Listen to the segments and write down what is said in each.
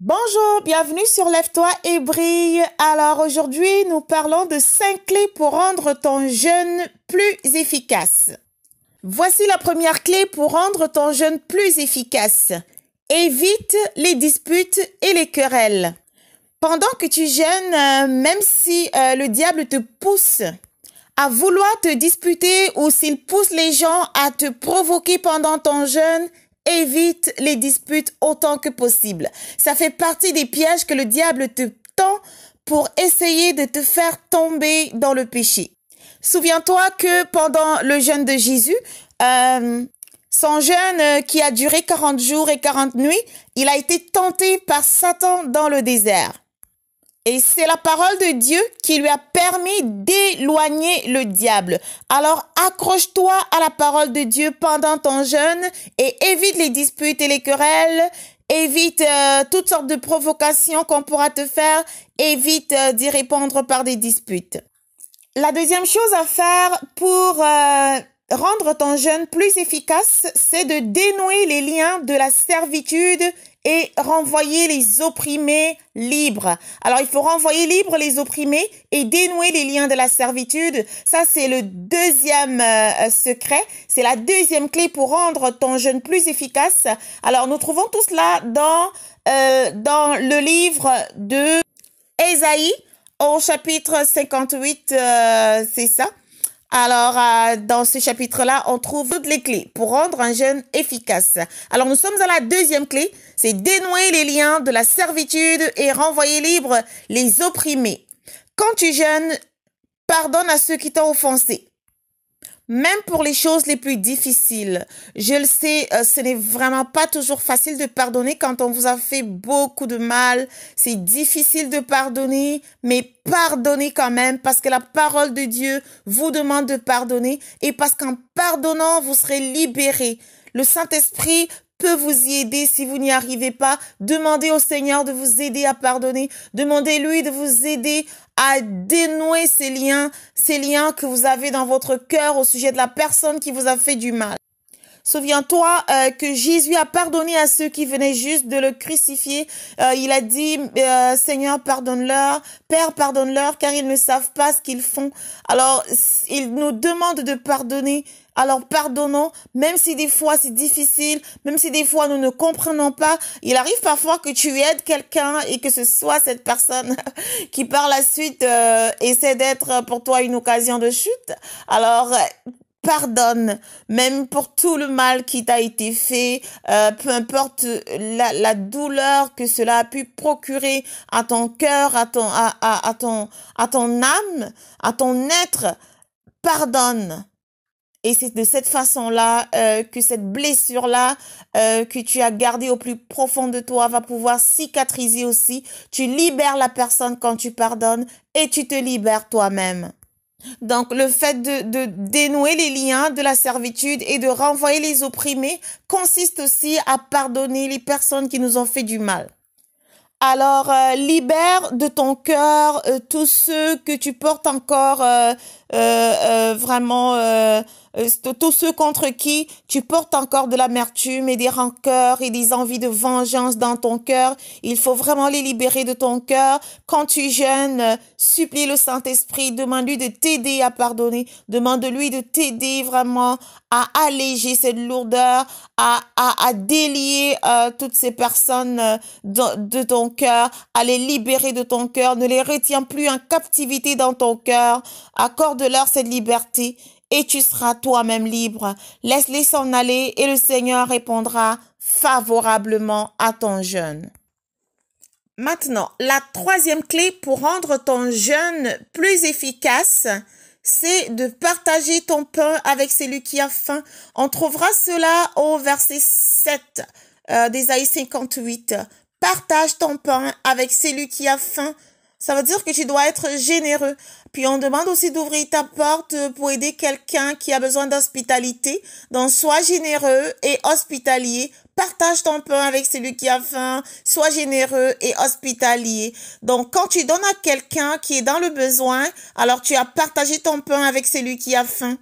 Bonjour, bienvenue sur Lève-toi et brille. Alors aujourd'hui, nous parlons de 5 clés pour rendre ton jeûne plus efficace. Voici la première clé pour rendre ton jeûne plus efficace. Évite les disputes et les querelles. Pendant que tu jeûnes, même si le diable te pousse à vouloir te disputer ou s'il pousse les gens à te provoquer pendant ton jeûne, évite les disputes autant que possible. Ça fait partie des pièges que le diable te tend pour essayer de te faire tomber dans le péché. Souviens-toi que pendant le jeûne de Jésus, son jeûne qui a duré 40 jours et 40 nuits, il a été tenté par Satan dans le désert. Et c'est la parole de Dieu qui lui a permis d'éloigner le diable. Alors accroche-toi à la parole de Dieu pendant ton jeûne et évite les disputes et les querelles. Évite toutes sortes de provocations qu'on pourra te faire. Évite d'y répondre par des disputes. La deuxième chose à faire pour rendre ton jeûne plus efficace, c'est de dénouer les liens de la servitude et renvoyer les opprimés libres. Alors, il faut renvoyer libres les opprimés et dénouer les liens de la servitude. Ça, c'est le deuxième secret. C'est la deuxième clé pour rendre ton jeûne plus efficace. Alors, nous trouvons tout cela dans le livre de Ésaïe, au chapitre 58, c'est ça. Alors, dans ce chapitre-là, on trouve toutes les clés pour rendre un jeûne efficace. Alors, nous sommes à la deuxième clé, c'est dénouer les liens de la servitude et renvoyer libres les opprimés. Quand tu jeûnes, pardonne à ceux qui t'ont offensé. Même pour les choses les plus difficiles. Je le sais, ce n'est vraiment pas toujours facile de pardonner quand on vous a fait beaucoup de mal. C'est difficile de pardonner, mais pardonnez quand même parce que la parole de Dieu vous demande de pardonner et parce qu'en pardonnant, vous serez libérés. Le Saint-Esprit peut vous y aider si vous n'y arrivez pas. Demandez au Seigneur de vous aider à pardonner. Demandez-lui de vous aider à dénouer ces liens que vous avez dans votre cœur au sujet de la personne qui vous a fait du mal. Souviens-toi que Jésus a pardonné à ceux qui venaient juste de le crucifier. Il a dit, Seigneur, pardonne-leur, Père, pardonne-leur, car ils ne savent pas ce qu'ils font. Alors, il nous demande de pardonner. Alors, pardonnons, même si des fois c'est difficile, même si des fois nous ne comprenons pas. Il arrive parfois que tu aides quelqu'un et que ce soit cette personne qui par la suite essaie d'être pour toi une occasion de chute. Alors, pardonne, même pour tout le mal qui t'a été fait, peu importe la douleur que cela a pu procurer à ton cœur, à ton âme, à ton être, pardonne. Et c'est de cette façon-là que cette blessure-là que tu as gardée au plus profond de toi va pouvoir cicatriser aussi. Tu libères la personne quand tu pardonnes et tu te libères toi-même. Donc, le fait de dénouer les liens de la servitude et de renvoyer les opprimés consiste aussi à pardonner les personnes qui nous ont fait du mal. Alors, libère de ton cœur tous ceux que tu portes encore tous ceux contre qui tu portes encore de l'amertume et des rancœurs et des envies de vengeance dans ton cœur. Il faut vraiment les libérer de ton cœur. Quand tu jeûnes, supplie le Saint-Esprit, demande-lui de t'aider à pardonner, demande-lui de t'aider vraiment à alléger cette lourdeur, à délier toutes ces personnes de ton cœur, à les libérer de ton cœur. Ne les retiens plus en captivité dans ton cœur. Accorde-leur cette liberté et tu seras toi-même libre. Laisse-les s'en aller et le Seigneur répondra favorablement à ton jeûne. Maintenant, la troisième clé pour rendre ton jeûne plus efficace, c'est de partager ton pain avec celui qui a faim. On trouvera cela au verset 7 d'Ésaïe 58. Partage ton pain avec celui qui a faim. Ça veut dire que tu dois être généreux. Puis on demande aussi d'ouvrir ta porte pour aider quelqu'un qui a besoin d'hospitalité. Donc sois généreux et hospitalier. Partage ton pain avec celui qui a faim. Sois généreux et hospitalier. Donc quand tu donnes à quelqu'un qui est dans le besoin, alors tu as partagé ton pain avec celui qui a faim.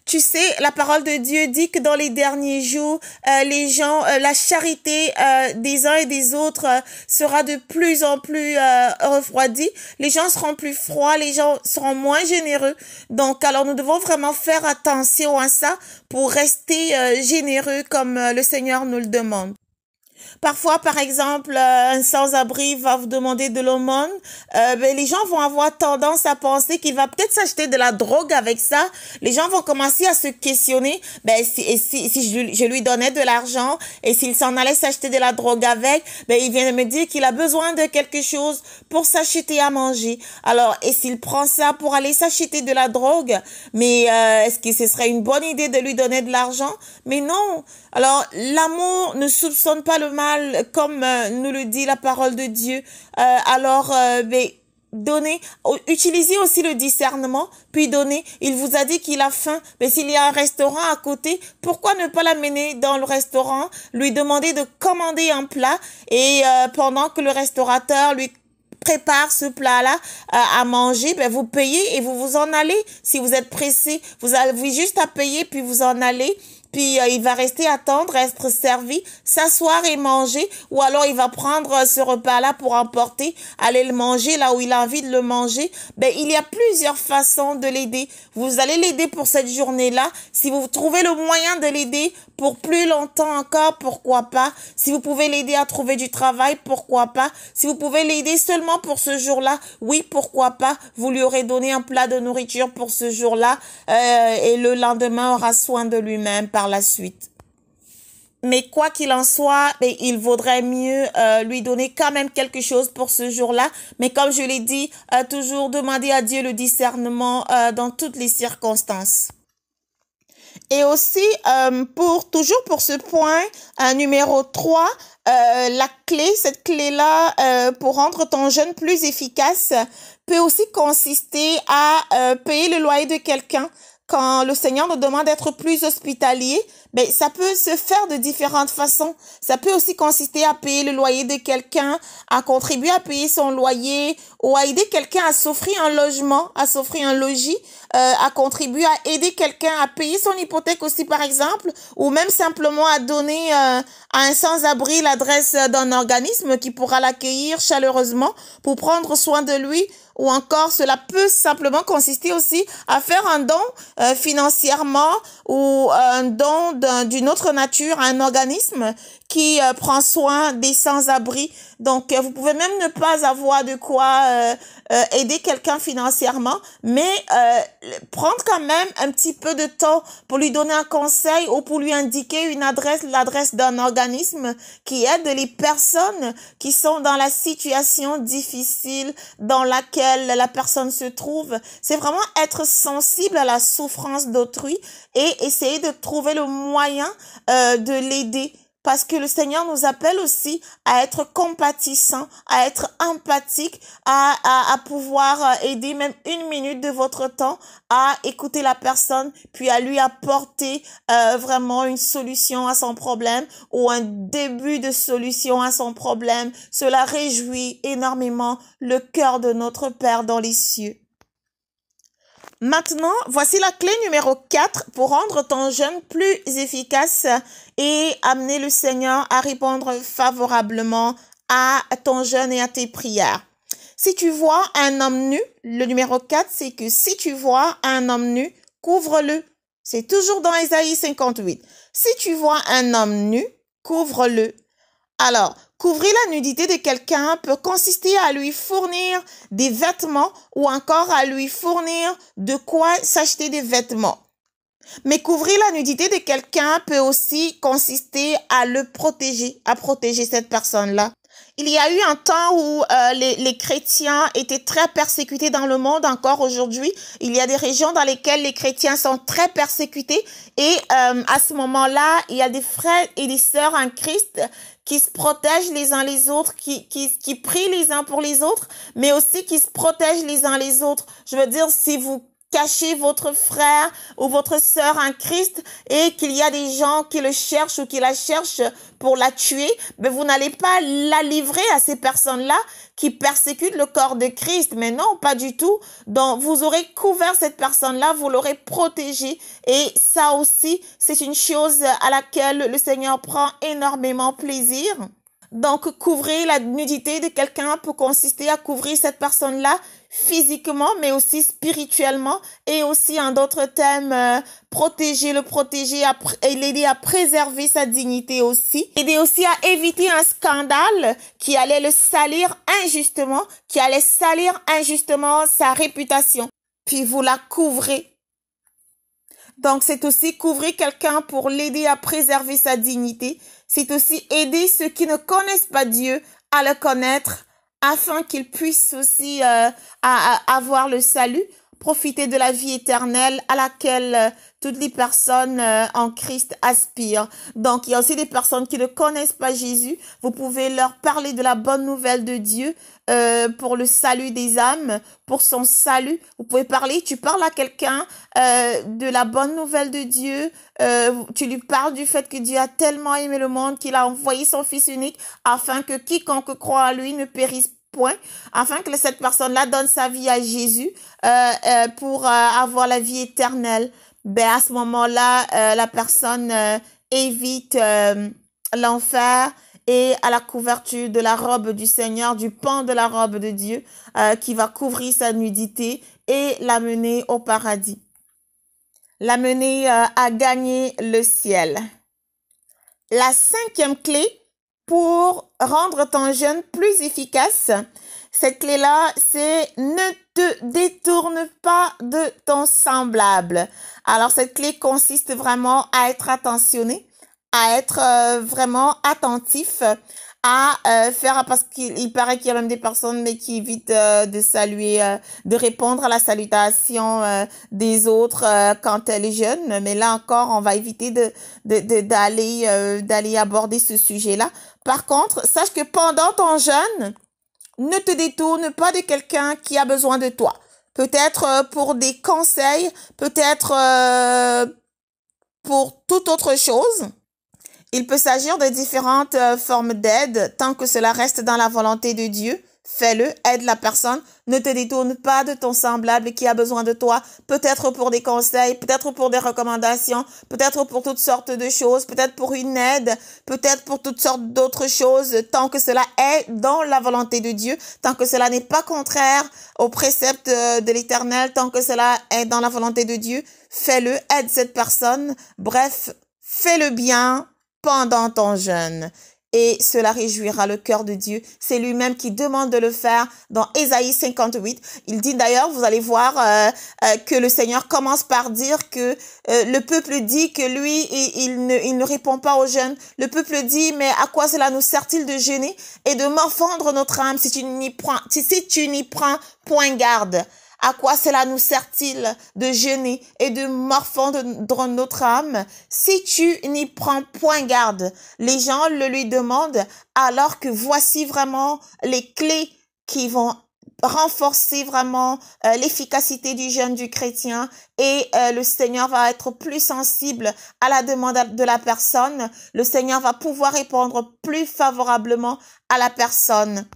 Tu sais, la parole de Dieu dit que dans les derniers jours, les gens, la charité des uns et des autres sera de plus en plus refroidie. Les gens seront plus froids, les gens seront moins généreux. Donc, alors nous devons vraiment faire attention à ça pour rester généreux comme le Seigneur nous le demande. Parfois, par exemple, un sans-abri va vous demander de l'aumône. Les gens vont avoir tendance à penser qu'il va peut-être s'acheter de la drogue avec ça. Les gens vont commencer à se questionner. Si je lui donnais de l'argent et s'il s'en allait s'acheter de la drogue avec, il vient de me dire qu'il a besoin de quelque chose pour s'acheter à manger. Alors, et s'il prend ça pour aller s'acheter de la drogue, mais est-ce que ce serait une bonne idée de lui donner de l'argent? Mais non. Alors, l'amour ne soupçonne pas le mal, comme nous le dit la parole de Dieu. Donnez, utilisez aussi le discernement, puis donnez. Il vous a dit qu'il a faim, mais s'il y a un restaurant à côté, pourquoi ne pas l'amener dans le restaurant, lui demander de commander un plat et pendant que le restaurateur lui prépare ce plat-là à manger, vous payez et vous vous en allez. Si vous êtes pressé, vous avez juste à payer puis vous en allez. Puis il va rester attendre, être servi, s'asseoir et manger, ou alors il va prendre ce repas-là pour emporter, aller le manger là où il a envie de le manger. Il y a plusieurs façons de l'aider. Vous allez l'aider pour cette journée-là. Si vous trouvez le moyen de l'aider pour plus longtemps encore, pourquoi pas? Si vous pouvez l'aider à trouver du travail, pourquoi pas? Si vous pouvez l'aider seulement pour ce jour-là, oui, pourquoi pas? Vous lui aurez donné un plat de nourriture pour ce jour-là et le lendemain aura soin de lui-même par la suite. Mais quoi qu'il en soit, il vaudrait mieux lui donner quand même quelque chose pour ce jour-là. Mais comme je l'ai dit, toujours demander à Dieu le discernement dans toutes les circonstances. Et aussi, toujours pour ce point, numéro 3, cette clé-là, pour rendre ton jeûne plus efficace, peut aussi consister à payer le loyer de quelqu'un. Quand le Seigneur nous demande d'être plus hospitalier, ça peut se faire de différentes façons. Ça peut aussi consister à payer le loyer de quelqu'un, à contribuer à payer son loyer, ou à aider quelqu'un à s'offrir un logement, à s'offrir un logis, à contribuer à aider quelqu'un à payer son hypothèque aussi, par exemple, ou même simplement à donner à un sans-abri l'adresse d'un organisme qui pourra l'accueillir chaleureusement pour prendre soin de lui. Ou encore, cela peut simplement consister aussi à faire un don financièrement ou un don d'une autre nature à un organisme qui prend soin des sans-abri. Donc, vous pouvez même ne pas avoir de quoi aider quelqu'un financièrement, mais prendre quand même un petit peu de temps pour lui donner un conseil ou pour lui indiquer l'adresse d'un organisme qui aide les personnes qui sont dans la situation difficile dans laquelle la personne se trouve. C'est vraiment être sensible à la souffrance d'autrui et essayer de trouver le moyen de l'aider. Parce que le Seigneur nous appelle aussi à être compatissant, à être empathique, à pouvoir aider même 1 minute de votre temps à écouter la personne, puis à lui apporter vraiment une solution à son problème ou un début de solution à son problème. Cela réjouit énormément le cœur de notre Père dans les cieux. Maintenant, voici la clé numéro 4 pour rendre ton jeûne plus efficace et amener le Seigneur à répondre favorablement à ton jeûne et à tes prières. Si tu vois un homme nu, le numéro 4, c'est que si tu vois un homme nu, couvre-le. C'est toujours dans Ésaïe 58. Si tu vois un homme nu, couvre-le. Alors, couvrir la nudité de quelqu'un peut consister à lui fournir des vêtements ou encore à lui fournir de quoi s'acheter des vêtements. Mais couvrir la nudité de quelqu'un peut aussi consister à le protéger, à protéger cette personne-là. Il y a eu un temps où les chrétiens étaient très persécutés dans le monde. Encore aujourd'hui, il y a des régions dans lesquelles les chrétiens sont très persécutés. Et à ce moment-là, il y a des frères et des sœurs en Christ qui se protègent les uns les autres, qui prient les uns pour les autres, mais aussi qui se protègent les uns les autres. Je veux dire, si vous cacher votre frère ou votre sœur en Christ et qu'il y a des gens qui le cherchent ou qui la cherchent pour la tuer, mais vous n'allez pas la livrer à ces personnes-là qui persécutent le corps de Christ. Mais non, pas du tout. Donc, vous aurez couvert cette personne-là, vous l'aurez protégée. Et ça aussi, c'est une chose à laquelle le Seigneur prend énormément plaisir. Donc, couvrir la nudité de quelqu'un peut consister à couvrir cette personne-là physiquement, mais aussi spirituellement, et aussi en d'autres termes, protéger, et l'aider à préserver sa dignité aussi. Aider aussi à éviter un scandale qui allait le salir injustement, qui allait salir injustement sa réputation. Puis vous la couvrez. Donc, c'est aussi couvrir quelqu'un pour l'aider à préserver sa dignité. C'est aussi aider ceux qui ne connaissent pas Dieu à le connaître afin qu'ils puissent aussi avoir le salut, profiter de la vie éternelle à laquelle toutes les personnes en Christ aspirent. Donc, il y a aussi des personnes qui ne connaissent pas Jésus. Vous pouvez leur parler de la bonne nouvelle de Dieu pour le salut des âmes, pour son salut. Vous pouvez parler, tu parles à quelqu'un de la bonne nouvelle de Dieu. Tu lui parles du fait que Dieu a tellement aimé le monde qu'il a envoyé son Fils unique afin que quiconque croit à lui ne périsse point, afin que cette personne-là donne sa vie à Jésus pour avoir la vie éternelle. Ben à ce moment-là, la personne évite l'enfer et à la couverture de la robe du Seigneur, du pan de la robe de Dieu qui va couvrir sa nudité et l'amener au paradis. L'amener à gagner le ciel. La cinquième clé pour rendre ton jeûne plus efficace, cette clé-là, c'est ne te détourne pas de ton semblable. Alors, cette clé consiste vraiment à être attentionné, à être vraiment attentif, à faire, parce qu'il paraît qu'il y a même des personnes mais qui évitent de saluer, de répondre à la salutation des autres quand elles jeûnent. Mais là encore, on va éviter d'aller aborder ce sujet-là. Par contre, sache que pendant ton jeûne, ne te détourne pas de quelqu'un qui a besoin de toi. Peut-être pour des conseils, peut-être pour toute autre chose. Il peut s'agir de différentes formes d'aide. Tant que cela reste dans la volonté de Dieu, fais-le, aide la personne. Ne te détourne pas de ton semblable qui a besoin de toi. Peut-être pour des conseils, peut-être pour des recommandations, peut-être pour toutes sortes de choses, peut-être pour une aide, peut-être pour toutes sortes d'autres choses. Tant que cela est dans la volonté de Dieu, tant que cela n'est pas contraire aux préceptes de l'Éternel, tant que cela est dans la volonté de Dieu, fais-le, aide cette personne. Bref, fais le bien pendant ton jeûne. Et cela réjouira le cœur de Dieu. C'est lui-même qui demande de le faire dans Ésaïe 58. Il dit d'ailleurs, vous allez voir que le Seigneur commence par dire que le peuple dit que lui, il ne répond pas au jeûne. Le peuple dit, mais à quoi cela nous sert-il de jeûner et de morfondre notre âme si tu n'y prends point garde? À quoi cela nous sert-il de jeûner et de morfondre notre âme si tu n'y prends point garde? Les gens le lui demandent alors que voici vraiment les clés qui vont renforcer vraiment l'efficacité du jeûne du chrétien et le Seigneur va être plus sensible à la demande de la personne. Le Seigneur va pouvoir répondre plus favorablement à la personne.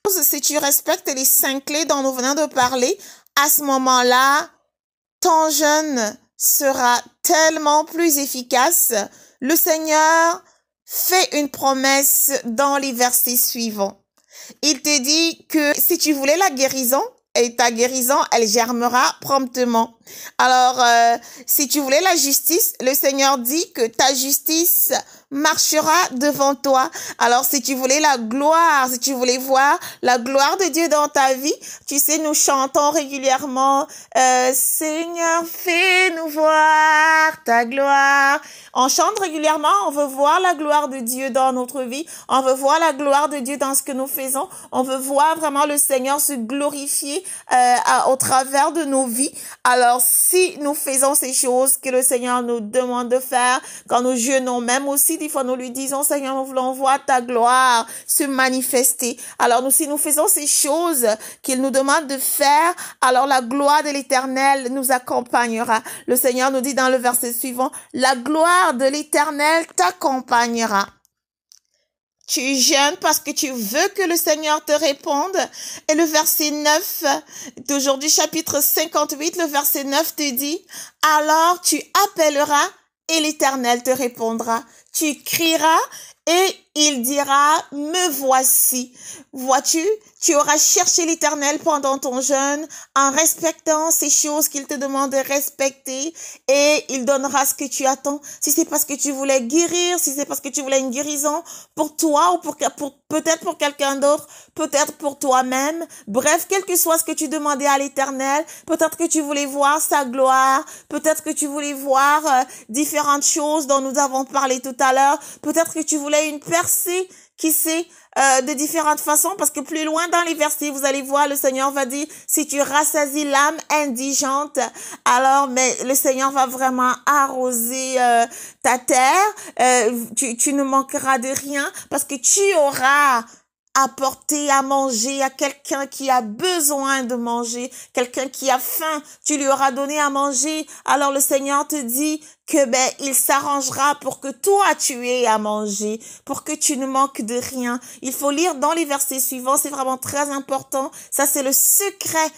Si tu respectes les 5 clés dont nous venons de parler, à ce moment-là, ton jeûne sera tellement plus efficace. Le Seigneur fait une promesse dans les versets suivants. Il te dit que si tu voulais la guérison, et ta guérison, elle germera promptement. Alors, si tu voulais la justice, le Seigneur dit que ta justice marchera devant toi. Alors, si tu voulais la gloire, si tu voulais voir la gloire de Dieu dans ta vie, tu sais, nous chantons régulièrement, Seigneur, fais-nous voir ta gloire. On chante régulièrement, on veut voir la gloire de Dieu dans notre vie, on veut voir la gloire de Dieu dans ce que nous faisons, on veut voir vraiment le Seigneur se glorifier au travers de nos vies. Alors, Alors, si nous faisons ces choses que le Seigneur nous demande de faire, quand nous jeûnons, même aussi, des fois, nous lui disons, Seigneur, nous voulons voir ta gloire se manifester. Alors, si nous faisons ces choses qu'il nous demande de faire, alors la gloire de l'Éternel nous accompagnera. Le Seigneur nous dit dans le verset suivant, la gloire de l'Éternel t'accompagnera. Tu jeûnes parce que tu veux que le Seigneur te réponde. Et le verset 9 d'aujourd'hui, chapitre 58, le verset 9 te dit, alors tu appelleras et l'Éternel te répondra. Tu crieras et il dira, me voici. Vois-tu, tu auras cherché l'Éternel pendant ton jeûne en respectant ces choses qu'il te demande de respecter et il donnera ce que tu attends. Si c'est parce que tu voulais guérir, si c'est parce que tu voulais une guérison pour toi ou peut-être pour quelqu'un d'autre, peut-être pour toi-même. Bref, quel que soit ce que tu demandais à l'Éternel, peut-être que tu voulais voir sa gloire, peut-être que tu voulais voir différentes choses dont nous avons parlé tout à l'heure, peut-être que tu voulais une percée, qui sait, de différentes façons, parce que plus loin dans les versets, vous allez voir, le Seigneur va dire, si tu rassasies l'âme indigente, alors, mais le Seigneur va vraiment arroser ta terre, tu ne manqueras de rien, parce que tu auras apporter à manger à quelqu'un qui a besoin de manger, quelqu'un qui a faim, tu lui auras donné à manger. Alors le Seigneur te dit que il s'arrangera pour que toi tu aies à manger, pour que tu ne manques de rien. Il faut lire dans les versets suivants, c'est vraiment très important. Ça c'est le secret,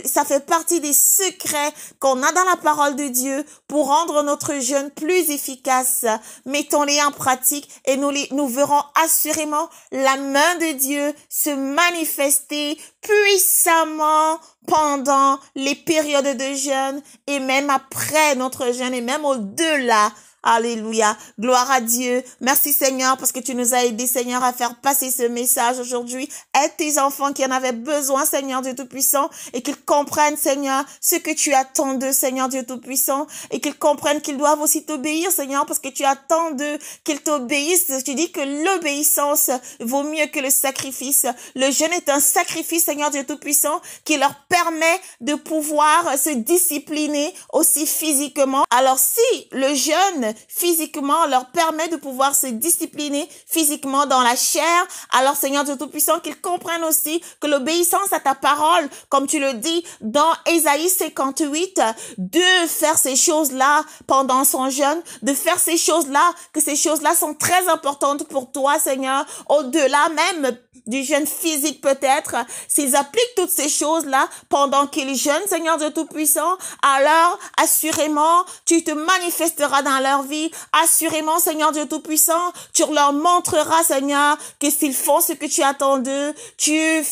ça fait partie des secrets qu'on a dans la parole de Dieu pour rendre notre jeûne plus efficace. Mettons-les en pratique et nous verrons assurément la main de Dieu se manifester puissamment pendant les périodes de jeûne et même après notre jeûne et même au-delà. Alléluia. Gloire à Dieu. Merci Seigneur parce que tu nous as aidés Seigneur à faire passer ce message aujourd'hui. Aide tes enfants qui en avaient besoin Seigneur Dieu Tout-Puissant et qu'ils comprennent Seigneur ce que tu attends d'eux Seigneur Dieu Tout-Puissant et qu'ils comprennent qu'ils doivent aussi t'obéir Seigneur parce que tu attends d'eux qu'ils t'obéissent. Tu dis que l'obéissance vaut mieux que le sacrifice. Le jeûne est un sacrifice Seigneur Dieu Tout-Puissant qui leur permet de pouvoir se discipliner aussi physiquement. Alors si le jeûne physiquement leur permet de pouvoir se discipliner physiquement dans la chair, alors Seigneur Dieu Tout-Puissant, qu'ils comprennent aussi que l'obéissance à ta parole, comme tu le dis dans Ésaïe 58, de faire ces choses-là pendant son jeûne, de faire ces choses-là, que ces choses-là sont très importantes pour toi Seigneur, au-delà même du jeûne physique peut-être, s'ils appliquent toutes ces choses-là pendant qu'ils jeûnent Seigneur Dieu Tout-Puissant, alors assurément tu te manifesteras dans leur vie. Assurément, Seigneur Dieu Tout-Puissant, tu leur montreras, Seigneur, que s'ils font ce que tu attends d'eux, tu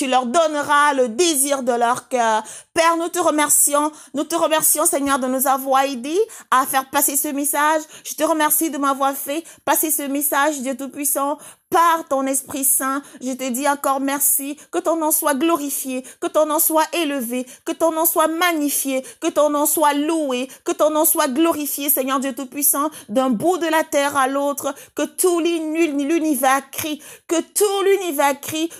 leur donneras le désir de leur cœur. Père, nous te remercions, Seigneur, de nous avoir aidés à faire passer ce message. Je te remercie de m'avoir fait passer ce message, Dieu Tout-Puissant, par ton Esprit Saint. Je te dis encore merci, que ton nom soit glorifié, que ton nom soit élevé, que ton nom soit magnifié, que ton nom soit loué, que ton nom soit glorifié, Seigneur Dieu Tout-Puissant, d'un bout de la terre à l'autre, que tout l'univers crie,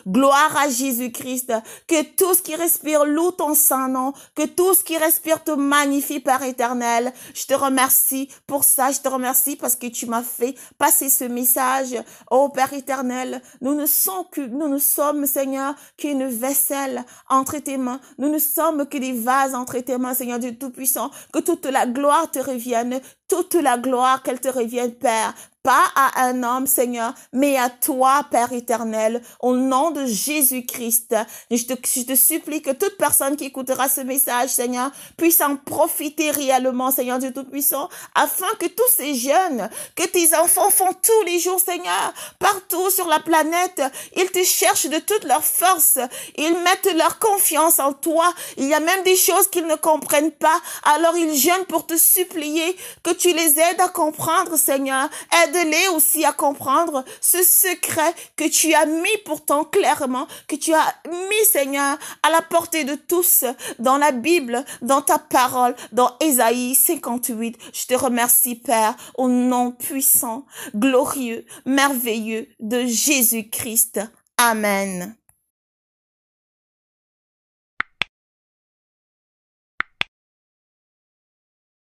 gloire à Jésus-Christ, que tout ce qui respire loue ton saint nom, que tout ce qui respire te magnifie, Père éternel. Je te remercie pour ça, je te remercie parce que tu m'as fait passer ce message, oh Père éternel, nous ne sommes, Seigneur, qu'une vaisselle entre tes mains. Nous ne sommes que des vases entre tes mains, Seigneur Dieu Tout-Puissant. Que toute la gloire te revienne, toute la gloire qu'elle te revienne, Père. Pas à un homme, Seigneur, mais à toi, Père éternel, au nom de Jésus-Christ. Je te supplie que toute personne qui écoutera ce message, Seigneur, puisse en profiter réellement, Seigneur Dieu Tout-Puissant, afin que tous ces jeunes, que tes enfants font tous les jours, Seigneur, partout sur la planète, ils te cherchent de toute leur force, ils mettent leur confiance en toi. Il y a même des choses qu'ils ne comprennent pas, alors ils jeûnent pour te supplier que tu les aides à comprendre, Seigneur. Aide-les aussi à comprendre ce secret que tu as mis pourtant clairement, que tu as mis, Seigneur, à la portée de tous dans la Bible, dans ta parole, dans Ésaïe 58. Je te remercie, Père, au nom puissant, glorieux, merveilleux de Jésus-Christ. Amen.